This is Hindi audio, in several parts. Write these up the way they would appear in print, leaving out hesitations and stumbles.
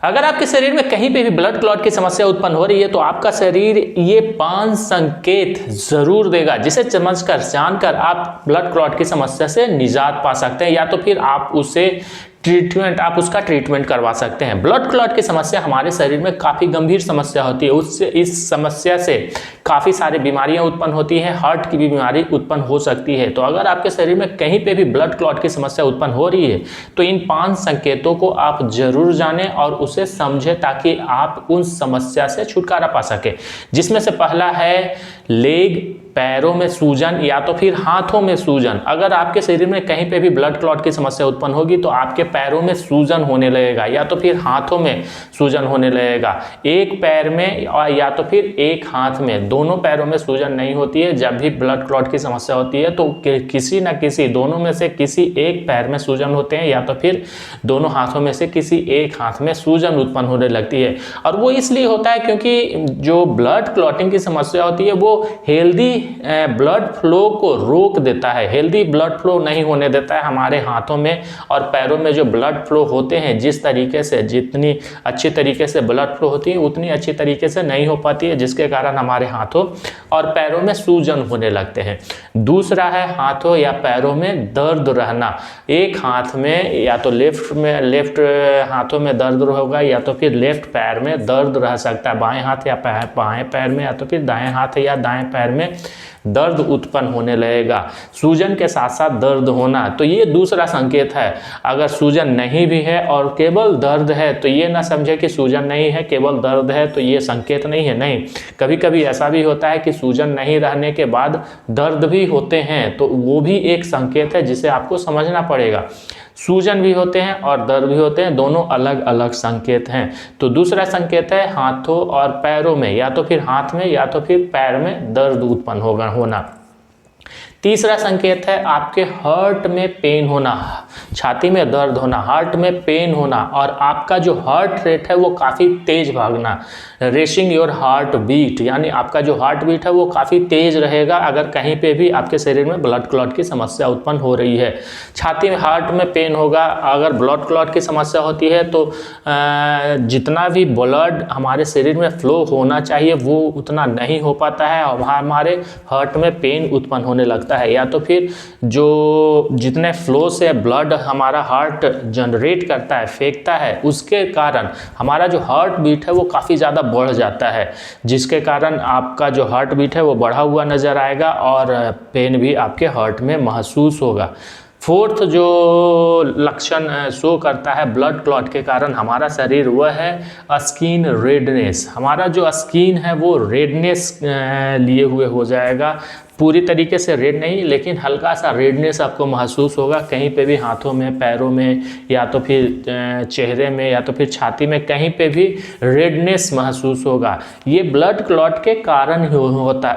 अगर आपके शरीर में कहीं पे भी ब्लड क्लॉट की समस्या उत्पन्न हो रही है तो आपका शरीर ये 5 संकेत जरूर देगा, जिसे समझकर जानकर आप ब्लड क्लॉट की समस्या से निजात पा सकते हैं, या तो फिर आप उसका ट्रीटमेंट करवा सकते हैं। ब्लड क्लॉट की समस्या हमारे शरीर में काफ़ी गंभीर समस्या होती है। उससे इस समस्या से काफ़ी सारी बीमारियां उत्पन्न होती हैं, हार्ट की भी बीमारी उत्पन्न हो सकती है। तो अगर आपके शरीर में कहीं पे भी ब्लड क्लॉट की समस्या उत्पन्न हो रही है तो इन 5 संकेतों को आप जरूर जानें और उसे समझें, ताकि आप उन समस्या से छुटकारा पा सके। जिसमें से पहला है लेग, पैरों में सूजन या तो फिर हाथों में सूजन। अगर आपके शरीर में कहीं पे भी ब्लड क्लॉट की समस्या उत्पन्न होगी तो आपके पैरों में सूजन होने लगेगा या तो फिर हाथों में सूजन होने लगेगा। एक पैर में या तो फिर एक हाथ में, दोनों पैरों में सूजन नहीं होती है। जब भी ब्लड क्लॉट की समस्या होती है तो किसी न किसी, दोनों में से किसी एक पैर में सूजन होते हैं या तो फिर दोनों हाथों में से किसी एक हाथ में सूजन उत्पन्न होने लगती है। और वो इसलिए होता है क्योंकि जो ब्लड क्लॉटिंग की समस्या होती है वो हेल्दी ब्लड फ्लो को रोक देता है, हेल्दी ब्लड फ्लो नहीं होने देता है। हमारे हाथों में और पैरों में जो ब्लड फ्लो होते हैं, जिस तरीके से, जितनी अच्छी तरीके से ब्लड फ्लो होती है उतनी अच्छी तरीके से नहीं हो पाती है, जिसके कारण हमारे हाथों और पैरों में सूजन होने लगते हैं। दूसरा है हाथों या पैरों में दर्द रहना। एक हाथ में या तो लेफ्ट हाथों में दर्द होगा या तो फिर लेफ्ट पैर में दर्द रह सकता है। बाएं हाथ या बाएं पैर में या तो फिर दाएं हाथ या दाएं पैर में दर्द उत्पन्न होने लगेगा। सूजन के साथ साथ दर्द होना, तो ये दूसरा संकेत है। अगर सूजन नहीं भी है और केवल दर्द है तो ये ना समझे कि सूजन नहीं है, केवल दर्द है तो ये संकेत नहीं है। नहीं, कभी कभी ऐसा भी होता है कि सूजन नहीं रहने के बाद दर्द भी होते हैं, तो वो भी एक संकेत है जिसे आपको समझना पड़ेगा। सूजन भी होते हैं और दर्द भी होते हैं, दोनों अलग अलग संकेत हैं। तो दूसरा संकेत है हाथों और पैरों में, या तो फिर हाथ में या तो फिर पैर में दर्द उत्पन्न होना। तीसरा संकेत है आपके हार्ट में पेन होना, छाती में दर्द होना, हार्ट में पेन होना, और आपका जो हार्ट रेट है वो काफ़ी तेज भागना, रेसिंग योर हार्ट बीट, यानी आपका जो हार्ट बीट है वो काफ़ी तेज रहेगा अगर कहीं पे भी आपके शरीर में ब्लड क्लॉट की समस्या उत्पन्न हो रही है। छाती में, हार्ट में पेन होगा। अगर ब्लड क्लॉट की समस्या होती है तो जितना भी ब्लड हमारे शरीर में फ्लो होना चाहिए वो उतना नहीं हो पाता है और हमारे हार्ट में पेन उत्पन्न होने लगता है। या तो फिर जो जितने फ्लो से ब्लड हमारा हार्ट जनरेट करता है, फेंकता है, उसके कारण हमारा जो हार्ट बीट है वो काफ़ी ज़्यादा बढ़ जाता है, जिसके कारण आपका जो हार्ट बीट है वो बढ़ा हुआ नज़र आएगा और पेन भी आपके हार्ट में महसूस होगा। फोर्थ जो लक्षण शो करता है ब्लड क्लॉट के कारण हमारा शरीर, वह है स्किन रेडनेस। हमारा जो स्किन है वो रेडनेस लिए हुए हो जाएगा, पूरी तरीके से रेड नहीं लेकिन हल्का सा रेडनेस आपको महसूस होगा कहीं पे भी, हाथों में, पैरों में, या तो फिर चेहरे में, या तो फिर छाती में, कहीं पे भी रेडनेस महसूस होगा। ये ब्लड क्लॉट के कारण ही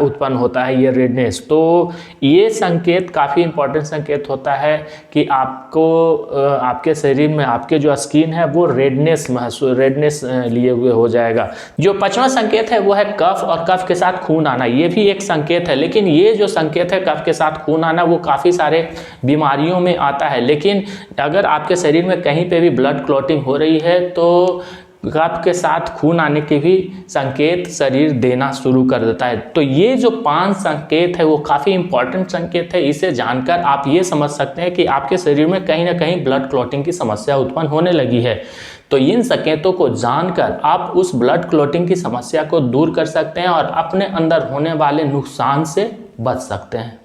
उत्पन्न होता है ये रेडनेस। तो ये संकेत काफ़ी इंपॉर्टेंट संकेत होता है कि आपको आपके शरीर में आपके जो स्किन है वो रेडनेस लिए हुए हो जाएगा। जो 5वां संकेत है वो है कफ और कफ के साथ खून आना। ये भी एक संकेत है, लेकिन ये जो संकेत है कफ के साथ खून आना वो काफ़ी सारे बीमारियों में आता है। लेकिन अगर आपके शरीर में कहीं पे भी ब्लड क्लॉटिंग हो रही है तो कफ के साथ खून आने के भी संकेत शरीर देना शुरू कर देता है। तो ये जो 5 संकेत है वो काफ़ी इंपॉर्टेंट संकेत है। इसे जानकर आप ये समझ सकते हैं कि आपके शरीर में कहीं ना कहीं ब्लड क्लॉटिंग की समस्या उत्पन्न होने लगी है। तो इन संकेतों को जानकर आप उस ब्लड क्लॉटिंग की समस्या को दूर कर सकते हैं और अपने अंदर होने वाले नुकसान से बच सकते हैं।